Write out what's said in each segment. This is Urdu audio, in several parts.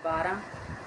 12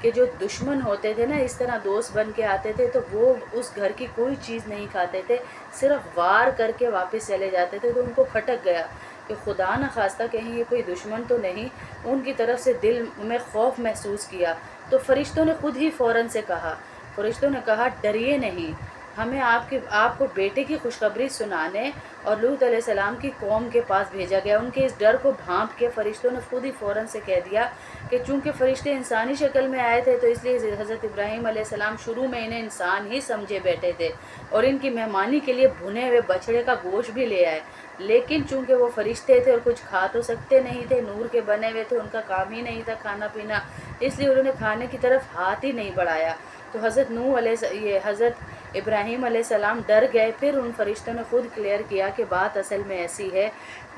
کہ جو دشمن ہوتے تھے نا اس طرح دوست بن کے آتے تھے تو وہ اس گھر کی کوئی چیز نہیں کھاتے تھے، صرف وار کر کے واپس چلے جاتے تھے۔ تو ان کو کھٹک گیا کہ خدا نہ خواستہ کہیں یہ کوئی دشمن تو نہیں، ان کی طرف سے دل میں خوف محسوس کیا۔ تو فرشتوں نے خود ہی فوراً سے کہا، فرشتوں نے کہا ڈریے نہیں، ہمیں آپ کو بیٹے کی خوشخبری سنانے اور لوط علیہ السلام کی قوم کے پاس بھیجا گیا۔ ان کے اس ڈر کو بھانپ کے فرشتوں نے خود ہی فوراً سے کہہ دیا کہ چونکہ فرشتے انسانی شکل میں آئے تھے تو اس لیے حضرت ابراہیم علیہ السلام شروع میں انہیں انسان ہی سمجھے بیٹھے تھے اور ان کی مہمانی کے لیے بھنے ہوئے بچڑے کا گوشت بھی لے آئے، لیکن چونکہ وہ فرشتے تھے اور کچھ کھا تو سکتے نہیں تھے، نور کے بنے ہوئے تھے، ان کا کام ہی نہیں تھا کھانا پینا، اس لیے انہوں نے کھانے کی طرف ہاتھ ہی نہیں بڑھایا۔ تو حضرت ابراہیم علیہ السلام ڈر گئے۔ پھر ان فرشتوں نے خود کلیئر کیا کہ بات اصل میں ایسی ہے،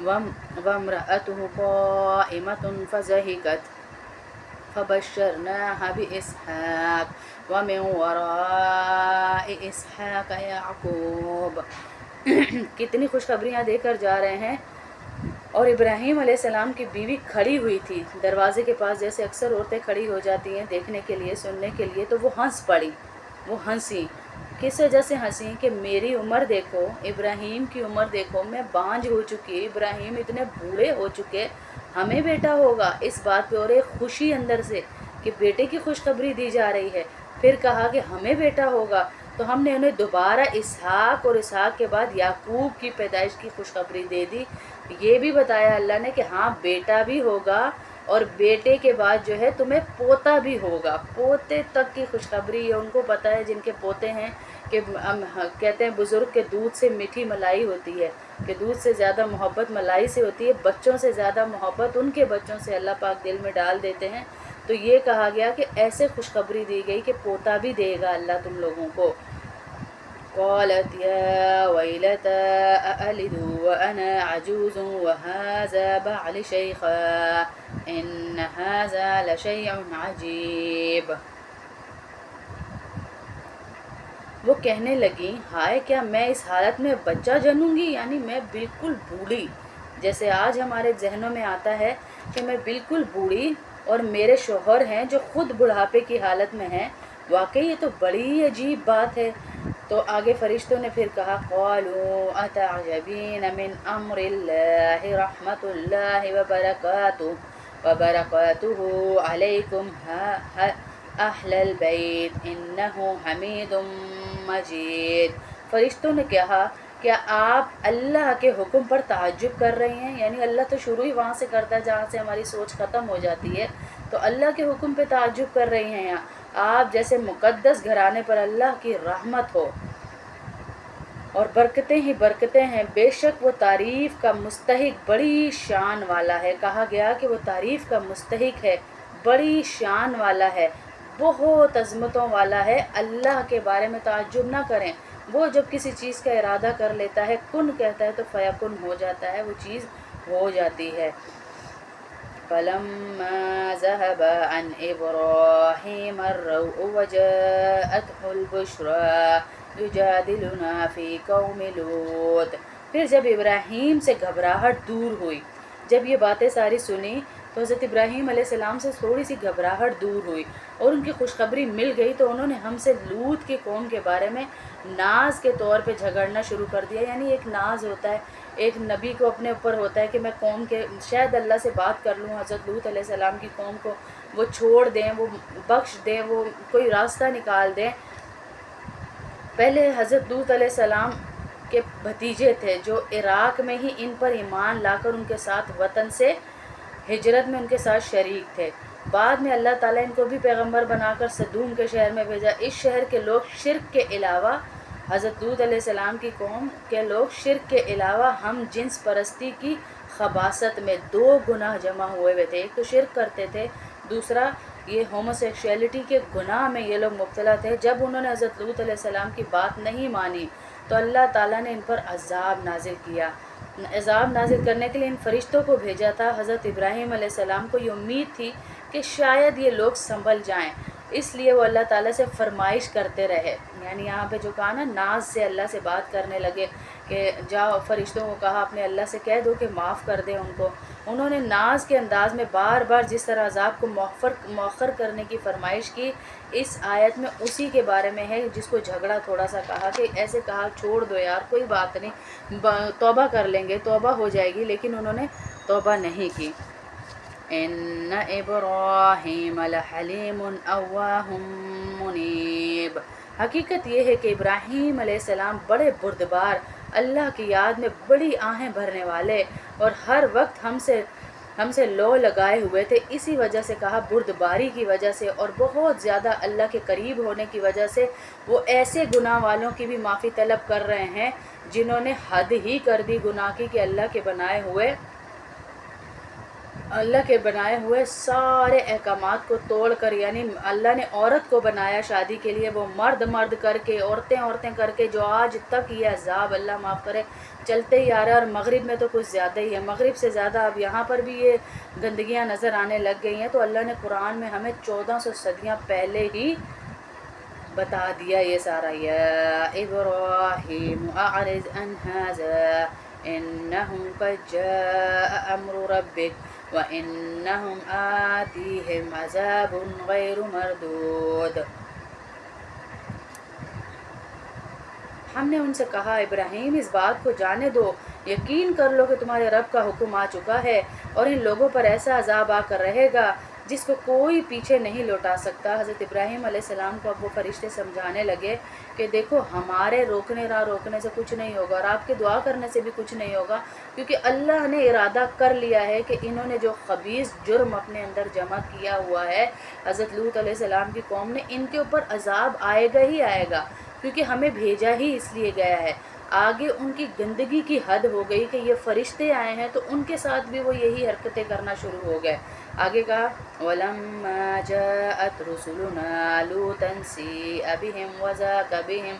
وَامْرَأَتُهُ قَائِمَةٌ فَضَحِكَتْ فَبَشَّرْنَاهَا بِإِسْحَاقَ وَمِن وَرَاءِ إِسْحَاقَ يَعْقُوبَ۔ کتنی خوشخبریاں دے کر جا رہے ہیں۔ اور ابراہیم علیہ السلام کی بیوی کھڑی ہوئی تھی دروازے کے پاس، جیسے اکثر عورتیں کھڑی ہو جاتی ہیں دیکھنے کے لیے، سننے کے لیے، تو وہ ہنس پڑی، وہ ہنسی۔ کس وجہ سے ہنسی کہ میری عمر دیکھو، ابراہیم کی عمر دیکھو، میں بانجھ ہو چکی، ابراہیم اتنے بوڑھے ہو چکے، ہمیں بیٹا ہوگا، اس بات پہ اور ایک خوشی اندر سے کہ بیٹے کی خوشخبری دی جا رہی ہے۔ پھر کہا کہ ہمیں بیٹا ہوگا، تو ہم نے انہیں دوبارہ اسحاق اور اسحاق کے بعد یعقوب کی پیدائش کی خوشخبری دے دی۔ یہ بھی بتایا اللہ نے کہ ہاں بیٹا بھی ہوگا اور بیٹے کے بعد جو ہے تمہیں پوتا بھی ہوگا، پوتے تک کی خوشخبری یہ ان کو پتہ ہے جن کے پوتے ہیں، کہ کہتے ہیں بزرگ کے دودھ سے میٹھی ملائی ہوتی ہے، کہ دودھ سے زیادہ محبت ملائی سے ہوتی ہے، بچوں سے زیادہ محبت ان کے بچوں سے اللہ پاک دل میں ڈال دیتے ہیں۔ تو یہ کہا گیا کہ ایسے خوشخبری دی گئی کہ پوتا بھی دے گا اللہ تم لوگوں کو۔ قالت يا ويلتى أألد وأنا عجوز وهذا بعلي شيخا إن هذا لشيء عجيب۔ وہ کہنے لگیں ہائے کیا میں اس حالت میں بچہ جنوں گی، یعنی میں بالکل بوڑھی، جیسے آج ہمارے ذہنوں میں آتا ہے کہ میں بالکل بوڑھی اور میرے شوہر ہیں جو خود بڑھاپے کی حالت میں ہیں، واقعی یہ تو بڑی عجیب بات ہے۔ تو آگے فرشتوں نے پھر کہا قالوا اتعجبین من امر اللہ رحمت اللہ وبرکاتہ علیکم اہل البیت انہ حمید مجید۔ فرشتوں نے کہا کیا آپ اللہ کے حکم پر تعجب کر رہے ہیں، یعنی اللہ تو شروع ہی وہاں سے کرتا ہے جہاں سے ہماری سوچ ختم ہو جاتی ہے، تو اللہ کے حکم پہ تعجب کر رہی ہیں یہاں آپ جیسے مقدس گھرانے پر اللہ کی رحمت ہو اور برکتیں ہی برکتیں ہیں، بے شک وہ تعریف کا مستحق بڑی شان والا ہے۔ کہا گیا کہ وہ تعریف کا مستحق ہے، بڑی شان والا ہے، بہت عظمتوں والا ہے۔ اللہ کے بارے میں تعجب نہ کریں، وہ جب کسی چیز کا ارادہ کر لیتا ہے، کن کہتا ہے تو فیکن ہو جاتا ہے، وہ چیز ہو جاتی ہے۔ فَلَمَّا ذَهَبَ عَنْ إِبْرَاهِيمَ الرَّوْعُ وَجَاءَتْهُ الْبُشْرَىٰ يُجَادِلُنَا فِي قَوْمِ لُوط۔ پھر جب ابراہیم سے گھبراہٹ دور ہوئی، جب یہ باتیں ساری سنی تو حضرت ابراہیم علیہ السلام سے تھوڑی سی گھبراہٹ دور ہوئی اور ان کی خوشخبری مل گئی، تو انہوں نے ہم سے لوط کی قوم کے بارے میں ناز کے طور پہ جھگڑنا شروع کر دیا۔ یعنی ایک ناز ہوتا ہے، ایک نبی کو اپنے اوپر ہوتا ہے کہ میں قوم کے شاید اللہ سے بات کر لوں، حضرت لوط علیہ السلام کی قوم کو وہ چھوڑ دیں، وہ بخش دیں، وہ کوئی راستہ نکال دیں۔ پہلے حضرت لوط علیہ السلام کے بھتیجے تھے جو عراق میں ہی ان پر ایمان لا کر ان کے ساتھ وطن سے ہجرت میں ان کے ساتھ شریک تھے۔ بعد میں اللہ تعالیٰ ان کو بھی پیغمبر بنا کر صدوم کے شہر میں بھیجا۔ اس شہر کے لوگ شرک کے علاوہ، حضرت لوط علیہ السلام کی قوم کے لوگ شرک کے علاوہ ہم جنس پرستی کی خباثت میں 2 گناہ جمع ہوئے ہوئے تھے۔ ایک تو شرک کرتے تھے، دوسرا یہ ہومو سیکشولیٹی کے گناہ میں یہ لوگ مبتلا تھے۔ جب انہوں نے حضرت لوط علیہ السلام کی بات نہیں مانی تو اللہ تعالیٰ نے ان پر عذاب نازل کیا۔ عذاب نازل کرنے کے لیے ان فرشتوں کو بھیجا تھا۔ حضرت ابراہیم علیہ السلام کو یہ امید تھی کہ شاید یہ لوگ سنبھل جائیں، اس لیے وہ اللہ تعالیٰ سے فرمائش کرتے رہے۔ یعنی یہاں پہ جو کہا نا ناز سے اللہ سے بات کرنے لگے کہ جاؤ، فرشتوں کو کہا اپنے اللہ سے کہہ دو کہ معاف کر دیں ان کو، انہوں نے ناز کے انداز میں بار بار جس طرح عذاب کو مؤخر کرنے کی فرمائش کی، اس آیت میں اسی کے بارے میں ہے جس کو جھگڑا تھوڑا سا کہا کہ ایسے کہا چھوڑ دو یار کوئی بات نہیں، توبہ کر لیں گے، توبہ ہو جائے گی، لیکن انہوں نے توبہ نہیں کی۔ ان ابراہیم لحلیم اواہ منیب، حقیقت یہ ہے کہ ابراہیم علیہ السلام بڑے بردبار، اللہ کی یاد میں بڑی آہیں بھرنے والے اور ہر وقت ہم سے لو لگائے ہوئے تھے۔ اسی وجہ سے کہا بردباری کی وجہ سے اور بہت زیادہ اللہ کے قریب ہونے کی وجہ سے وہ ایسے گناہ والوں کی بھی معافی طلب کر رہے ہیں جنہوں نے حد ہی کر دی گناہ کی کہ اللہ کے بنائے ہوئے سارے احکامات کو توڑ کر، یعنی اللہ نے عورت کو بنایا شادی کے لیے، وہ مرد کر کے، عورتیں کر کے، جو آج تک یہ عذاب اللہ معاف کرے چلتے ہی آ رہا ہے۔ اور مغرب میں تو کچھ زیادہ ہی ہے، مغرب سے زیادہ اب یہاں پر بھی یہ گندگیاں نظر آنے لگ گئی ہیں۔ تو اللہ نے قرآن میں ہمیں 1400 صدیاں پہلے ہی بتا دیا یہ سارا، یا ابراہیم اعرض عن ھذا انہم قد جاء امر ربک وانہم آتیہم عذاب غیر مردود۔ ہم نے ان سے کہا ابراہیم اس بات کو جانے دو، یقین کر لو کہ تمہارے رب کا حکم آ چکا ہے اور ان لوگوں پر ایسا عذاب آ کر رہے گا جس کو کوئی پیچھے نہیں لوٹا سکتا۔ حضرت ابراہیم علیہ السلام کو اب وہ فرشتے سمجھانے لگے کہ دیکھو ہمارے روکنے سے کچھ نہیں ہوگا اور آپ کے دعا کرنے سے بھی کچھ نہیں ہوگا، کیونکہ اللہ نے ارادہ کر لیا ہے کہ انہوں نے جو خبیث جرم اپنے اندر جمع کیا ہوا ہے، حضرت لوط علیہ السلام کی قوم نے، ان کے اوپر عذاب آئے گا ہی آئے گا، کیونکہ ہمیں بھیجا ہی اس لیے گیا ہے۔ آگے ان کی گندگی کی حد ہو گئی کہ یہ فرشتے آئے ہیں تو ان کے ساتھ بھی وہ یہی حرکتیں کرنا شروع ہو گئے۔ آگے کہا وَلَمَّا جَاءَتْ رُسُلُنَا لُوطًا سِيءَ بِهِمْ وَضَاقَ بِهِمْ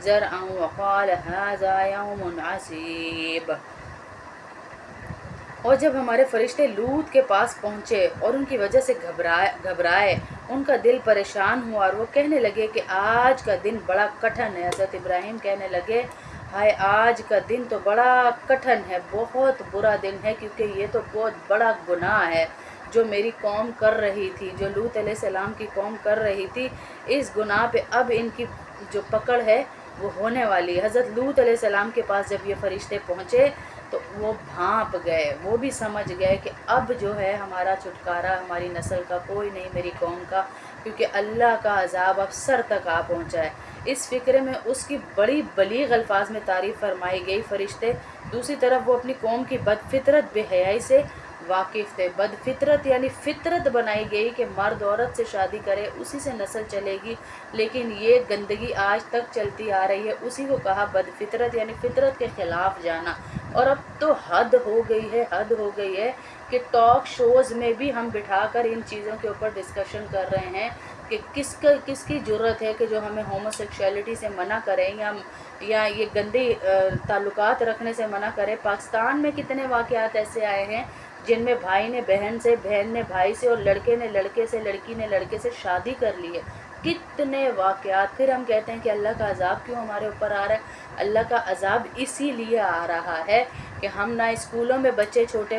ذَرْعًا وَقَالَ هَٰذَا يَوْمٌ عَصِيبٌ۔ اور جب ہمارے فرشتے لوط کے پاس پہنچے اور ان کی وجہ سے گھبرائے، ان کا دل پریشان ہوا اور وہ کہنے لگے کہ آج کا دن بڑا کٹھن ہے۔ حضرت ابراہیم کہنے لگے ہائے آج کا دن تو بڑا کٹھن ہے، بہت برا دن ہے، کیونکہ یہ تو بہت بڑا گناہ ہے جو میری قوم کر رہی تھی، جو لوط علیہ السلام کی قوم کر رہی تھی۔ اس گناہ پہ اب ان کی جو پکڑ ہے وہ ہونے والی ہے۔ حضرت لوط علیہ السلام کے پاس جب یہ فرشتے پہنچے تو وہ بھانپ گئے، وہ بھی سمجھ گئے کہ اب جو ہے ہمارا چھٹکارا ہماری نسل کا کوئی نہیں، میری قوم کا، کیونکہ اللہ کا عذاب اب سر تک آ پہنچا ہے۔ اس فکرے میں اس کی بڑی بلیغ الفاظ میں تعریف فرمائی گئی فرشتے۔ دوسری طرف وہ اپنی قوم کی بدفطرت بے حیائی سے واقف تھے۔ بدفطرت یعنی فطرت بنائی گئی کہ مرد عورت سے شادی کرے اسی سے نسل چلے گی، لیکن یہ گندگی آج تک چلتی آ رہی ہے، اسی کو کہا بدفطرت یعنی فطرت کے خلاف جانا۔ اور اب تو حد ہو گئی ہے کہ ٹاک شوز میں بھی ہم بٹھا کر ان چیزوں کے اوپر ڈسکشن کر رہے ہیں کہ کس کی جرت ہے کہ جو ہمیں ہومو سیکشولیٹی سے منع کریں یا یہ گندی تعلقات رکھنے سے منع کرے۔ پاکستان میں کتنے واقعات ایسے آئے ہیں جن میں بھائی نے بہن سے، بہن نے بھائی سے اور لڑکے نے لڑکے سے، لڑکی نے لڑکے سے شادی کر لی ہے، کتنے واقعات۔ پھر ہم کہتے ہیں کہ اللہ کا عذاب کیوں ہمارے اوپر آ رہا ہے؟ اللہ کا عذاب اسی لیے آ رہا ہے کہ ہم نہ اسکولوں میں بچے چھوٹے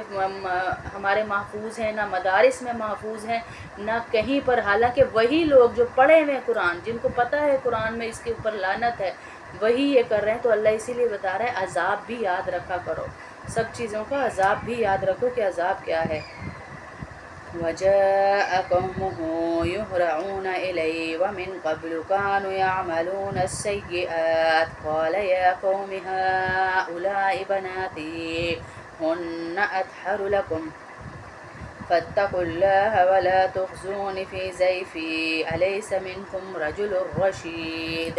ہمارے محفوظ ہیں، نہ مدارس میں محفوظ ہیں، نہ کہیں پر، حالانکہ وہی لوگ جو پڑھے ہوئے قرآن، جن کو پتہ ہے قرآن میں اس کے اوپر لعنت ہے، وہی یہ کر رہے ہیں۔ تو اللہ اسی لیے بتا رہا ہے عذاب بھی یاد رکھا کرو، سب چیزوں کا عذاب بھی یاد رکھو کہ عذاب کیا ہے۔ وَجَاءَ قَوْمُهُ يُهْرَعُونَ إِلَيْهِ وَمِن قَبْلُ كَانُوا يَعْمَلُونَ السَّيِّئَاتِ قَالَ يَا قَوْمِ هَٰؤُلَاءِ بَنَاتِي هُنَّ أَطْهَرُ لَكُمْ فَاتَّقُوا اللَّهَ وَلَا تُخْزُونِ فِي ضَيْفِي أَلَيْسَ مِنكُمْ رَجُلٌ رَّشِيدٌ۔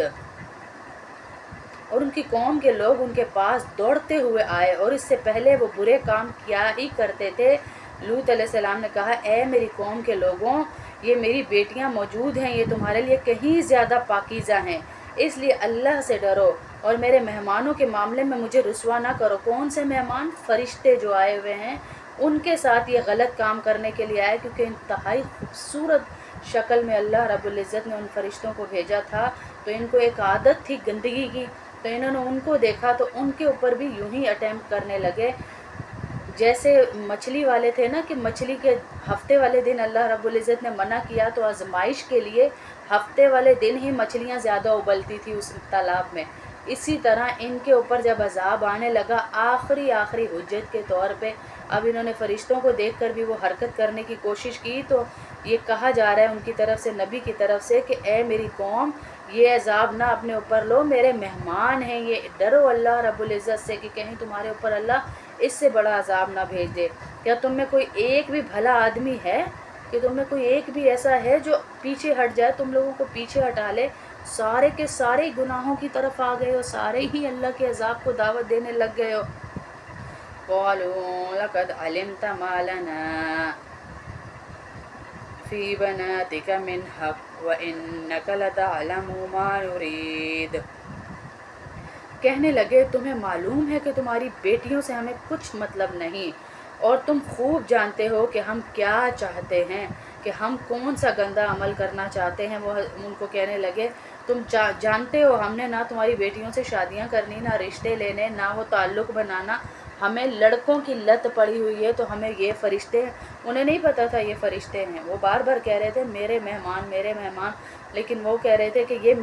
اور ان کی قوم کے لوگ ان کے پاس دوڑتے ہوئے آئے اور اس سے پہلے وہ برے کام کیا ہی کرتے تھے۔ لوط علیہ السلام نے کہا اے میری قوم کے لوگوں، یہ میری بیٹیاں موجود ہیں، یہ تمہارے لیے کہیں زیادہ پاکیزہ ہیں، اس لیے اللہ سے ڈرو اور میرے مہمانوں کے معاملے میں مجھے رسوا نہ کرو۔ کون سے مہمان؟ فرشتے جو آئے ہوئے ہیں، ان کے ساتھ یہ غلط کام کرنے کے لیے آئے، کیونکہ انتہائی خوبصورت شکل میں اللہ رب العزت نے ان فرشتوں کو بھیجا تھا، تو ان کو ایک عادت تھی گندگی کی، تو انہوں نے ان کو دیکھا تو ان کے اوپر بھی یوں ہی اٹیمپٹ کرنے لگے جیسے مچھلی والے تھے نا کہ مچھلی کے ہفتے والے دن اللہ رب العزت نے منع کیا تو آزمائش کے لیے ہفتے والے دن ہی مچھلیاں زیادہ ابلتی تھی اس تالاب میں، اسی طرح ان کے اوپر جب عذاب آنے لگا آخری حجت کے طور پہ، اب انہوں نے فرشتوں کو دیکھ کر بھی وہ حرکت کرنے کی کوشش کی، تو یہ کہا جا رہا ہے ان کی طرف سے، نبی کی طرف سے، کہ اے میری قوم یہ عذاب نہ اپنے اوپر لو، میرے مہمان ہیں یہ، ڈرو اللہ رب العزت سے کہ کہیں تمہارے اوپر اللہ اس سے بڑا عذاب نہ بھیج دے۔ کیا تم میں کوئی ایک بھی بھلا آدمی ہے، کہ تم میں کوئی ایک بھی ایسا ہے جو پیچھے ہٹ جائے، تم لوگوں کو پیچھے ہٹا لے، سارے کے سارے گناہوں کی طرف آ گئے ہو، سارے ہی اللہ کے عذاب کو دعوت دینے لگ گئے ہو۔ قالوا لقد علمت ما لنا فی بناتک من حق وانک لتعلم ما نرید، کہنے لگے تمہیں معلوم ہے کہ تمہاری بیٹیوں سے ہمیں کچھ مطلب نہیں، اور تم خوب جانتے ہو کہ ہم کیا چاہتے ہیں، کہ ہم کون سا گندا عمل کرنا چاہتے ہیں۔ وہ ان کو کہنے لگے تم جانتے ہو ہم نے نہ تمہاری بیٹیوں سے شادیاں کرنی، نہ رشتے لینے، نہ وہ تعلق بنانا، ہمیں لڑکوں کی لت پڑی ہوئی ہے، تو ہمیں یہ فرشتے ہیں، انہیں نہیں پتا تھا یہ فرشتے ہیں، وہ بار بار کہہ رہے تھے میرے مہمان میرے مہمان، لیکن وہ کہہ رہے تھے کہ یہ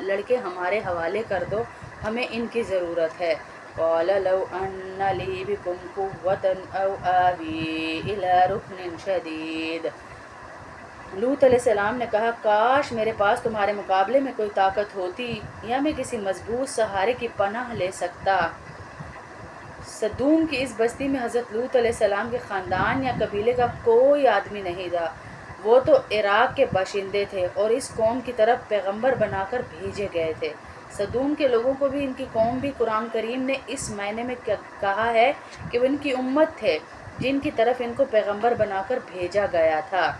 لڑکے ہمارے حوالے کر دو، ہمیں ان کی ضرورت ہے۔ قال لو ان لی بکم قوۃ او آوی الی رکن شدید، لوط علیہ السلام نے کہا کاش میرے پاس تمہارے مقابلے میں کوئی طاقت ہوتی، یا میں کسی مضبوط سہارے کی پناہ لے سکتا۔ صدوم کی اس بستی میں حضرت لوط علیہ السلام کے خاندان یا قبیلے کا کوئی آدمی نہیں تھا، وہ تو عراق کے باشندے تھے اور اس قوم کی طرف پیغمبر بنا کر بھیجے گئے تھے۔ صدوم کے لوگوں کو بھی ان کی قوم بھی قرآن کریم نے اس معنی میں کہا ہے کہ وہ ان کی امت تھے جن کی طرف ان کو پیغمبر بنا کر بھیجا گیا تھا۔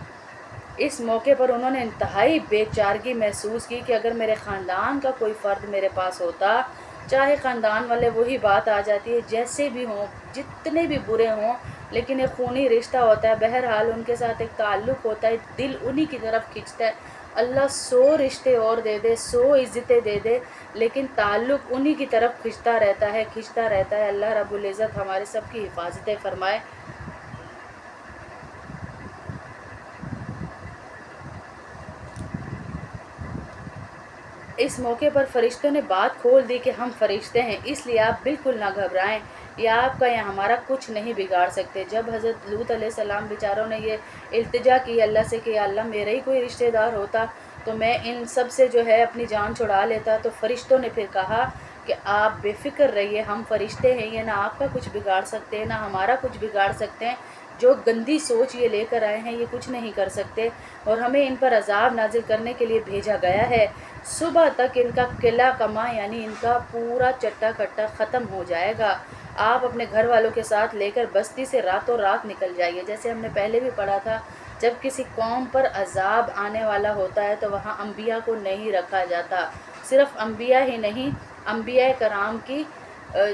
اس موقع پر انہوں نے انتہائی بے چارگی محسوس کی کہ اگر میرے خاندان کا کوئی فرد میرے پاس ہوتا، چاہے خاندان والے وہی بات آ جاتی ہے، جیسے بھی ہوں، جتنے بھی برے ہوں، لیکن ایک خونی رشتہ ہوتا ہے، بہرحال ان کے ساتھ ایک تعلق ہوتا ہے، دل انہی کی طرف کھنچتا ہے، اللہ 100 رشتے اور دے دے، 100 عزتیں دے دے، لیکن تعلق انہی کی طرف کھنچتا رہتا ہے۔ اللہ رب العزت ہمارے سب کی حفاظتیں فرمائے۔ اس موقع پر فرشتوں نے بات کھول دی کہ ہم فرشتے ہیں، اس لیے آپ بالکل نہ گھبرائیں، یا آپ کا یا ہمارا کچھ نہیں بگاڑ سکتے۔ جب حضرت لوط علیہ السلام بیچاروں نے یہ التجا کی اللہ سے کہ اللہ میرا ہی کوئی رشتہ دار ہوتا تو میں ان سب سے جو ہے اپنی جان چھڑا لیتا، تو فرشتوں نے پھر کہا کہ آپ بے فکر رہیے، ہم فرشتے ہیں، یہ نہ آپ کا کچھ بگاڑ سکتے ہیں نہ ہمارا کچھ بگاڑ سکتے ہیں، جو گندی سوچ یہ لے کر آئے ہیں یہ کچھ نہیں کر سکتے، اور ہمیں ان پر عذاب نازل کرنے کے لیے بھیجا گیا ہے۔ صبح تک ان کا قلعہ کما یعنی ان کا پورا چٹا کٹا ختم ہو جائے گا، آپ اپنے گھر والوں کے ساتھ لے کر بستی سے راتوں رات نکل جائیے۔ جیسے ہم نے پہلے بھی پڑھا تھا، جب کسی قوم پر عذاب آنے والا ہوتا ہے تو وہاں انبیاء کو نہیں رکھا جاتا، صرف انبیاء ہی نہیں، انبیاء کرام کی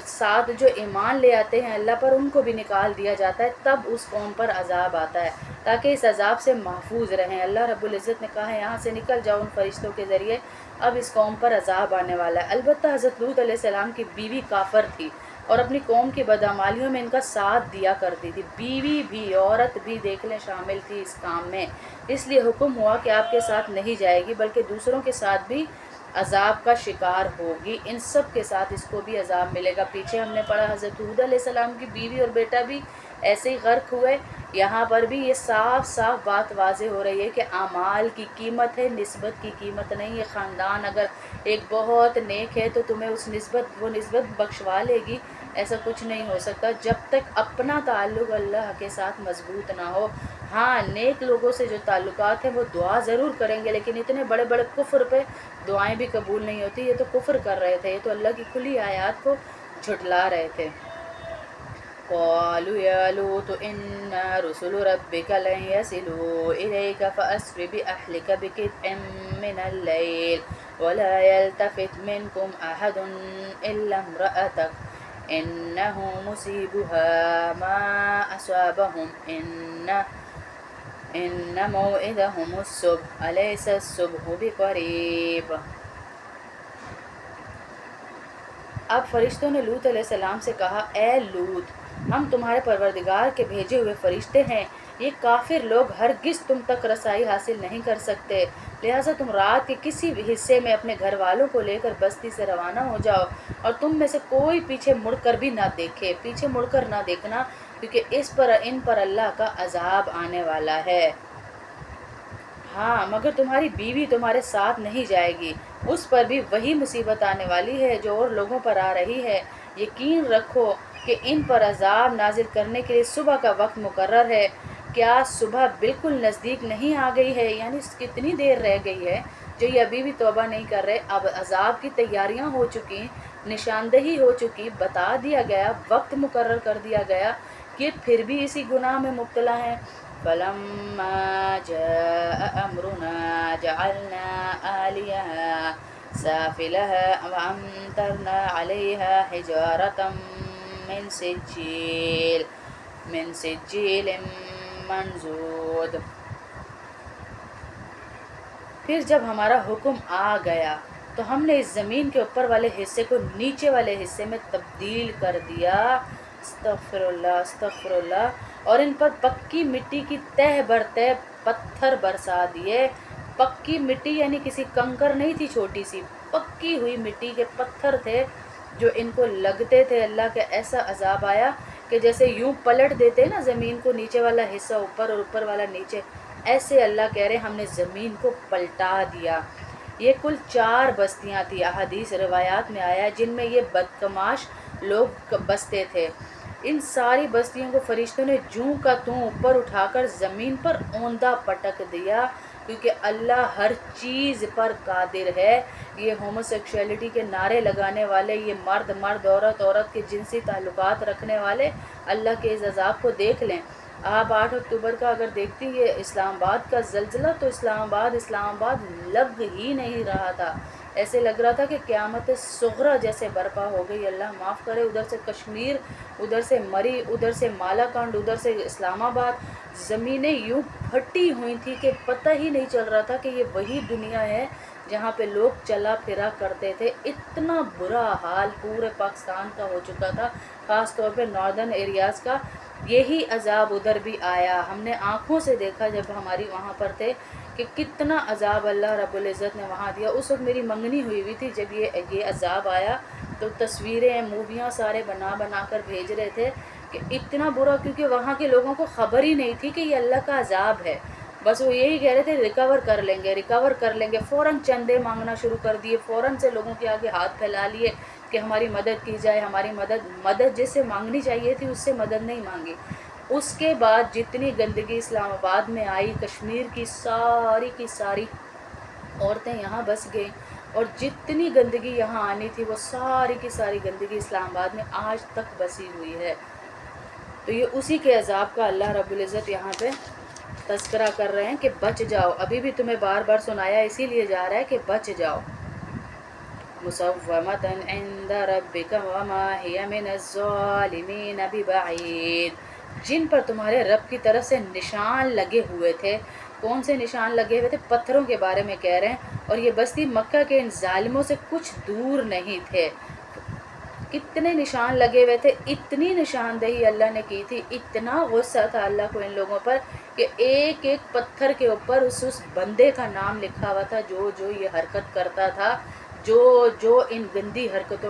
ساتھ جو ایمان لے آتے ہیں اللہ پر، ان کو بھی نکال دیا جاتا ہے، تب اس قوم پر عذاب آتا ہے تاکہ اس عذاب سے محفوظ رہیں۔ اللہ رب العزت نے کہا ہے یہاں سے نکل جاؤ ان فرشتوں کے ذریعے، اب اس قوم پر عذاب آنے والا ہے۔ البتہ حضرت لوط علیہ السلام کی بیوی کافر تھی اور اپنی قوم کی بدعمالیوں میں ان کا ساتھ دیا کرتی تھی، بیوی بھی عورت بھی دیکھ لیں شامل تھی اس کام میں، اس لیے حکم ہوا کہ آپ کے ساتھ نہیں جائے گی بلکہ دوسروں کے ساتھ بھی عذاب کا شکار ہوگی، ان سب کے ساتھ اس کو بھی عذاب ملے گا۔ پیچھے ہم نے پڑھا حضرت ہود علیہ السلام کی بیوی اور بیٹا بھی ایسے ہی غرق ہوئے، یہاں پر بھی یہ صاف صاف بات واضح ہو رہی ہے کہ اعمال کی قیمت ہے، نسبت کی قیمت نہیں ہے۔ خاندان اگر ایک بہت نیک ہے تو تمہیں وہ نسبت بخشوا لے گی، ایسا کچھ نہیں ہو سکتا جب تک اپنا تعلق اللہ کے ساتھ مضبوط نہ ہو۔ ہاں نیک لوگوں سے جو تعلقات ہیں وہ دعا ضرور کریں گے، لیکن اتنے بڑے بڑے کفر پہ دعائیں بھی قبول نہیں ہوتی، یہ تو کفر کر رہے تھے، یہ تو اللہ کی کھلی آیات کو جھٹلا رہے تھے۔ قالوا يا لوط إنا رسل ربك لن يصلوا إليك فأسر بأهلك بقطع من الليل ولا يلتفت منكم أحد إلا امرأتك إنه مصيبها ما أصابهم إن موعدهم الصبح أليس الصبح بقريب۔ اب فرشتوں نے لوط علیہ السلام سے کہا اے لوط ہم تمہارے پروردگار کے بھیجے ہوئے فرشتے ہیں، یہ کافر لوگ ہرگز تم تک رسائی حاصل نہیں کر سکتے، لہٰذا تم رات کے کسی بھی حصے میں اپنے گھر والوں کو لے کر بستی سے روانہ ہو جاؤ، اور تم میں سے کوئی پیچھے مڑ کر بھی نہ دیکھے، پیچھے مڑ کر نہ دیکھنا، کیونکہ ان پر اللہ کا عذاب آنے والا ہے۔ ہاں، مگر تمہاری بیوی تمہارے ساتھ نہیں جائے گی، اس پر بھی وہی مصیبت آنے والی ہے جو اور لوگوں پر آ رہی ہے۔ یقین رکھو کہ ان پر عذاب نازل کرنے کے لیے صبح کا وقت مقرر ہے۔ کیا صبح بالکل نزدیک نہیں آ گئی ہے؟ یعنی کتنی دیر رہ گئی ہے جو یہ ابھی بھی توبہ نہیں کر رہے۔ اب عذاب کی تیاریاں ہو چکی، نشاندہی ہو چکی، بتا دیا گیا، وقت مقرر کر دیا گیا، کہ پھر بھی اسی گناہ میں مبتلا ہیں۔ فَلَمَّا جَاءَ أَمْرُنَا جَعَلْنَا عَالِيَهَا سَافِلَهَا وَأَمْطَرْنَا عَلَيْهَا حِجَارَةً مِّن سِجِّيلٍ مَّنضُودٍ۔ پھر جب ہمارا حکم آ گیا تو ہم نے اس زمین کے اوپر والے حصے کو نیچے والے حصے میں تبدیل کر دیا، استغفر اللہ استغفر اللہ، اور ان پر پکی مٹی کی تہ بر تہ پتھر برسا دیے۔ پکی مٹی یعنی کسی کنکر نہیں تھی، چھوٹی سی پکی ہوئی مٹی کے پتھر تھے جو ان کو لگتے تھے۔ اللہ کا ایسا عذاب آیا کہ جیسے یوں پلٹ دیتے نا زمین کو، نیچے والا حصہ اوپر اور اوپر والا نیچے، ایسے اللہ کہہ رہے ہم نے زمین کو پلٹا دیا۔ یہ کل 4 بستیاں تھیں، احادیث روایات میں آیا ہے، جن میں یہ بدکماش لوگ بستے تھے۔ ان ساری بستیوں کو فرشتوں نے جوں کا توں اوپر اٹھا کر زمین پر اوندا پٹک دیا، کیونکہ اللہ ہر چیز پر قادر ہے۔ یہ ہومو سیکشولیٹی کے نعرے لگانے والے، یہ مرد مرد عورت عورت کے جنسی تعلقات رکھنے والے، اللہ کے اس عذاب کو دیکھ لیں۔ آپ 8 اکتوبر کا اگر دیکھتی یہ اسلام آباد کا زلزلہ، تو اسلام آباد لگ ہی نہیں رہا تھا، ایسے لگ رہا تھا کہ قیامت صغریٰ جیسے برپا ہو گئی۔ اللہ معاف کرے، ادھر سے کشمیر، ادھر سے مری، ادھر سے مالاکنڈ، ادھر سے اسلام آباد، زمینیں یوں پھٹی ہوئی تھی کہ پتہ ہی نہیں چل رہا تھا کہ یہ وہی دنیا ہے جہاں پہ لوگ چلا پھرا کرتے تھے۔ اتنا برا حال پورے پاکستان کا ہو چکا تھا، خاص طور پہ ناردرن ایریاز کا۔ یہی عذاب ادھر بھی آیا، ہم نے آنکھوں سے دیکھا جب ہماری وہاں پر تھے کہ کتنا عذاب اللہ رب العزت نے وہاں دیا۔ اس وقت میری منگنی ہوئی تھی جب یہ عذاب آیا، تو تصویریں موویاں سارے بنا کر بھیج رہے تھے کہ اتنا برا، کیونکہ وہاں کے لوگوں کو خبر ہی نہیں تھی کہ یہ اللہ کا عذاب ہے، بس وہ یہی کہہ رہے تھے ریکور کر لیں گے، فوراً چندے مانگنا شروع کر دیے، فوراً سے لوگوں کے آگے ہاتھ پھیلا لیے کہ ہماری مدد کی جائے، ہماری مدد جس سے مانگنی چاہیے تھی اس سے مدد نہیں مانگی۔ اس کے بعد جتنی گندگی اسلام آباد میں آئی، کشمیر کی ساری عورتیں یہاں بس گئیں، اور جتنی گندگی یہاں آنی تھی وہ ساری کی ساری گندگی اسلام آباد میں آج تک بسی ہوئی ہے۔ تو یہ اسی کے عذاب کا اللہ رب العزت یہاں پہ تذکرہ کر رہے ہیں کہ بچ جاؤ، ابھی بھی تمہیں بار بار سنایا اسی لیے جا رہا ہے کہ بچ جاؤ۔ مُصَوَّمَةً عِندَ رَبِّكَ وَمَا هِيَ مِنَ الظَّالِمِينَ بِبَعِيدٍ، جن پر تمہارے رب کی طرف سے نشان لگے ہوئے تھے۔ کون سے نشان لگے ہوئے تھے؟ پتھروں کے بارے میں کہہ رہے ہیں، اور یہ بستی مکہ کے ان ظالموں سے کچھ دور نہیں تھے۔ کتنے نشان لگے ہوئے تھے، اتنی نشاندہی اللہ نے کی تھی، اتنا غصہ تھا اللہ کو ان لوگوں پر کہ ایک ایک پتھر کے اوپر اس بندے کا نام لکھا ہوا تھا جو یہ حرکت کرتا تھا، جو ان گندی حرکتوں